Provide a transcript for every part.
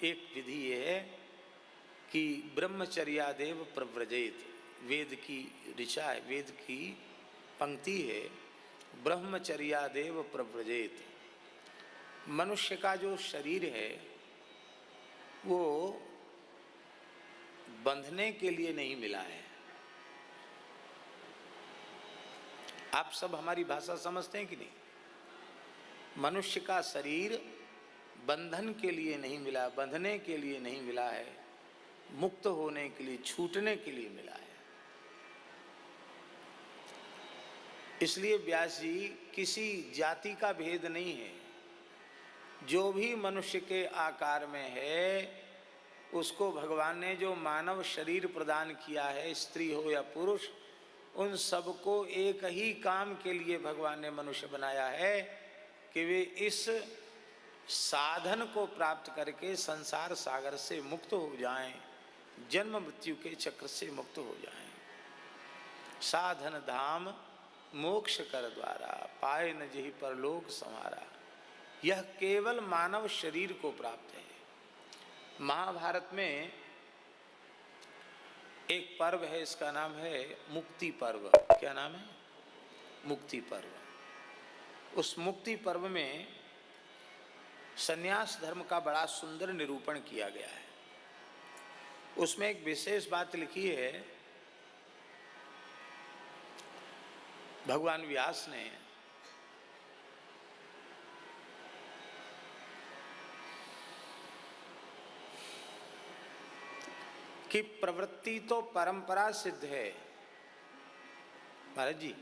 एक विधि ये है कि ब्रह्मचर्यादेव प्रव्रजेत, वेद की ऋचा है, वेद की पंक्ति है, ब्रह्मचर्यादेव प्रव्रजेत। मनुष्य का जो शरीर है वो बंधने के लिए नहीं मिला है। आप सब हमारी भाषा समझते हैं कि नहीं? मनुष्य का शरीर बंधन के लिए नहीं मिला, बंधने के लिए नहीं मिला है, मुक्त होने के लिए, छूटने के लिए मिला है। इसलिए व्यास जी, किसी जाति का भेद नहीं है, जो भी मनुष्य के आकार में है उसको भगवान ने जो मानव शरीर प्रदान किया है, स्त्री हो या पुरुष, उन सबको एक ही काम के लिए भगवान ने मनुष्य बनाया है कि वे इस साधन को प्राप्त करके संसार सागर से मुक्त हो जाएं, जन्म मृत्यु के चक्र से मुक्त हो जाएं। साधन धाम मोक्ष कर द्वारा, पाए न जहि परलोक संवारा। यह केवल मानव शरीर को प्राप्त है। महाभारत में एक पर्व है, इसका नाम है मुक्ति पर्व। क्या नाम है? मुक्ति पर्व। उस मुक्ति पर्व में संन्यास धर्म का बड़ा सुंदर निरूपण किया गया है। उसमें एक विशेष बात लिखी है भगवान व्यास ने, कि प्रवृत्ति तो परंपरा सिद्ध है। महाराज जी,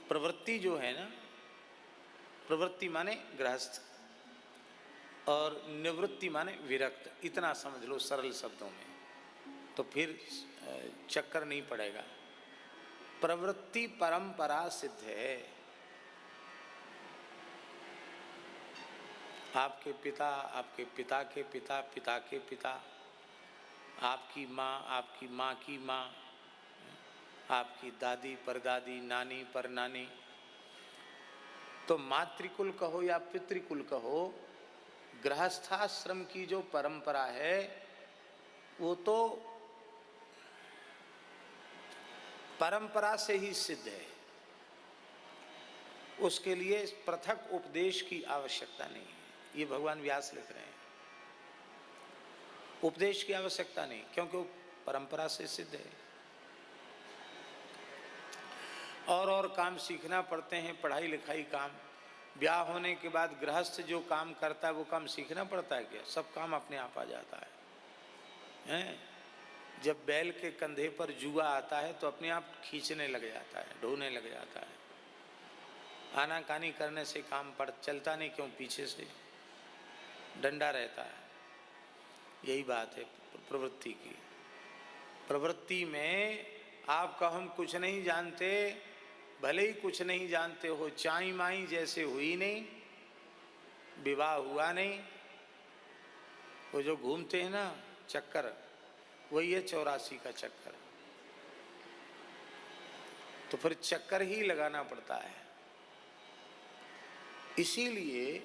प्रवृत्ति जो है ना, प्रवृत्ति माने गृहस्थ और निवृत्ति माने विरक्त, इतना समझ लो सरल शब्दों में, तो फिर चक्कर नहीं पड़ेगा। प्रवृत्ति परंपरा सिद्ध है। आपके पिता, आपके पिता के पिता, पिता के पिता, आपकी माँ, आपकी माँ की माँ, आपकी दादी परदादी, नानी परनानी, तो मातृकुल कहो या पितृकुल कहो, गृहस्थाश्रम की जो परंपरा है वो तो परंपरा से ही सिद्ध है। उसके लिए पृथक उपदेश की आवश्यकता नहीं है। ये भगवान व्यास लिख रहे हैं, उपदेश की आवश्यकता नहीं, क्योंकि वो परंपरा से सिद्ध है। और काम सीखना पड़ते हैं, पढ़ाई लिखाई काम। ब्याह होने के बाद गृहस्थ जो काम करता है वो काम सीखना पड़ता है क्या? सब काम अपने आप आ जाता है, हैं? जब बैल के कंधे पर जुआ आता है तो अपने आप खींचने लग जाता है, ढोने लग जाता है। आनाकानी करने से काम पड़ चलता नहीं, क्यों? पीछे से डंडा रहता है। यही बात है प्रवृत्ति की। प्रवृत्ति में आपका हम कुछ नहीं जानते, भले ही कुछ नहीं जानते हो, चाई माई जैसे हुई नहीं, विवाह हुआ नहीं, वो जो घूमते हैं ना चक्कर, वही है 84 का चक्कर। तो फिर चक्कर ही लगाना पड़ता है। इसीलिए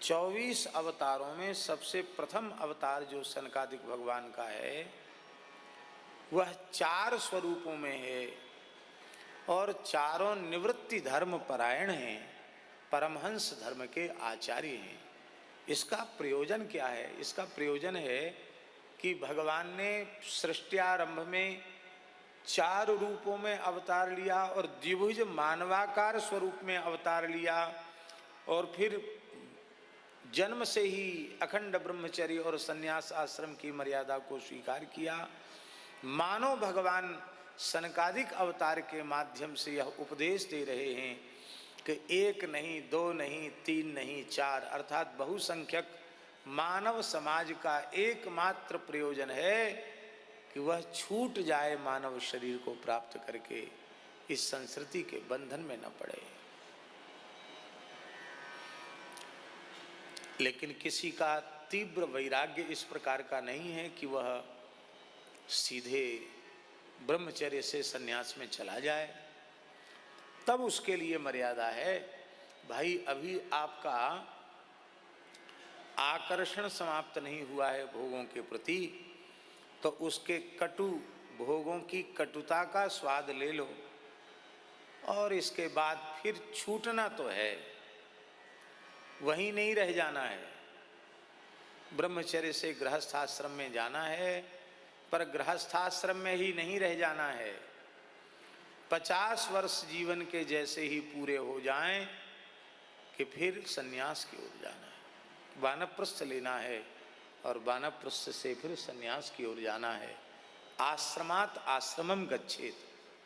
24 अवतारों में सबसे प्रथम अवतार जो सनकादिक भगवान का है वह 4 स्वरूपों में है और चारों निवृत्ति धर्म परायण हैं, परमहंस धर्म के आचार्य हैं। इसका प्रयोजन क्या है? इसका प्रयोजन है कि भगवान ने सृष्टियारंभ में 4 रूपों में अवतार लिया और द्विभुज मानवाकार स्वरूप में अवतार लिया, और फिर जन्म से ही अखंड ब्रह्मचर्य और संन्यास आश्रम की मर्यादा को स्वीकार किया। मानो भगवान सनकादिक अवतार के माध्यम से यह उपदेश दे रहे हैं कि 1 नहीं, 2 नहीं, 3 नहीं, 4, अर्थात बहुसंख्यक मानव समाज का एकमात्र प्रयोजन है कि वह छूट जाए मानव शरीर को प्राप्त करके, इस संस्कृति के बंधन में न पड़े। लेकिन किसी का तीव्र वैराग्य इस प्रकार का नहीं है कि वह सीधे ब्रह्मचर्य से संन्यास में चला जाए, तब उसके लिए मर्यादा है। भाई अभी आपका आकर्षण समाप्त नहीं हुआ है भोगों के प्रति, तो उसके कटु भोगों की कटुता का स्वाद ले लो, और इसके बाद फिर छूटना तो है, वहीं नहीं रह जाना है। ब्रह्मचर्य से गृहस्थाश्रम में जाना है, पर गृहस्थाश्रम में ही नहीं रह जाना है। 50 वर्ष जीवन के जैसे ही पूरे हो जाएं कि फिर सन्यास की ओर जाना है, वानप्रस्थ लेना है, और वानप्रस्थ से फिर सन्यास की ओर जाना है। आश्रमात आश्रमम गच्छेत,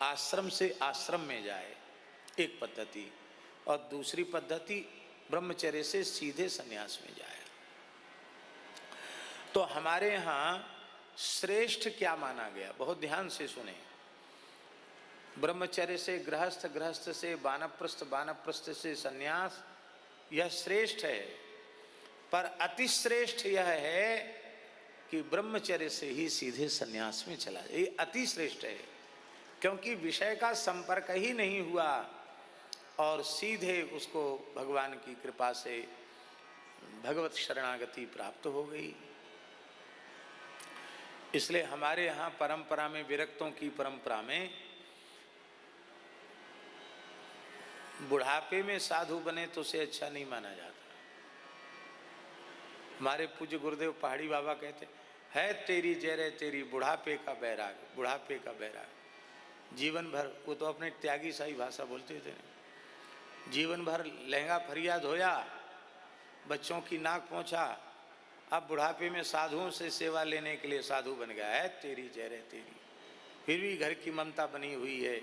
आश्रम से आश्रम में जाए, एक पद्धति। और दूसरी पद्धति ब्रह्मचर्य से सीधे सन्यास में जाए। तो हमारे यहाँ श्रेष्ठ क्या माना गया, बहुत ध्यान से सुने। ब्रह्मचर्य से गृहस्थ, गृहस्थ से वानप्रस्थ, वानप्रस्थ से सन्यास, यह श्रेष्ठ है। पर अति श्रेष्ठ यह है कि ब्रह्मचर्य से ही सीधे सन्यास में चला जाए, ये अति श्रेष्ठ है। क्योंकि विषय का संपर्क ही नहीं हुआ और सीधे उसको भगवान की कृपा से भगवत शरणागति प्राप्त हो गई। इसलिए हमारे यहाँ परंपरा में, विरक्तों की परंपरा में, बुढ़ापे में साधु बने तो उसे अच्छा नहीं माना जाता। हमारे पूज्य गुरुदेव पहाड़ी बाबा कहते है, तेरी जय तेरी बुढ़ापे का बैराग, बुढ़ापे का बैराग। जीवन भर, वो तो अपने त्यागी साई भाषा बोलते थे, जीवन भर लहंगा फरिया धोया, बच्चों की नाक पहुँचा, अब बुढ़ापे में साधुओं से सेवा लेने के लिए साधु बन गया है। तेरी जय तेरी, फिर भी घर की ममता बनी हुई है,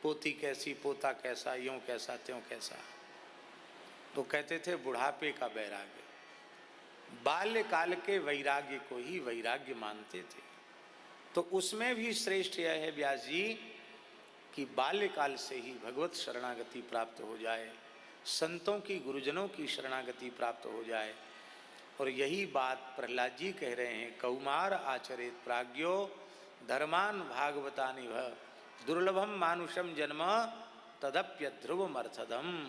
पोती कैसी, पोता कैसा, यूं कैसा, त्यों कैसा। तो कहते थे बुढ़ापे का वैराग्य, बाल्यकाल के वैराग्य को ही वैराग्य मानते थे। तो उसमें भी श्रेष्ठ यह है व्यास जी कि बाल्यकाल से ही भगवत शरणागति प्राप्त हो जाए, संतों की, गुरुजनों की शरणागति प्राप्त हो जाए। और यही बात प्रहलाद जी कह रहे हैं, कौमार आचरेत प्राज्ञो धर्मान भागवतानि भ दुर्लभम मानुषम जन्म तदप्य ध्रुवमर्थदम।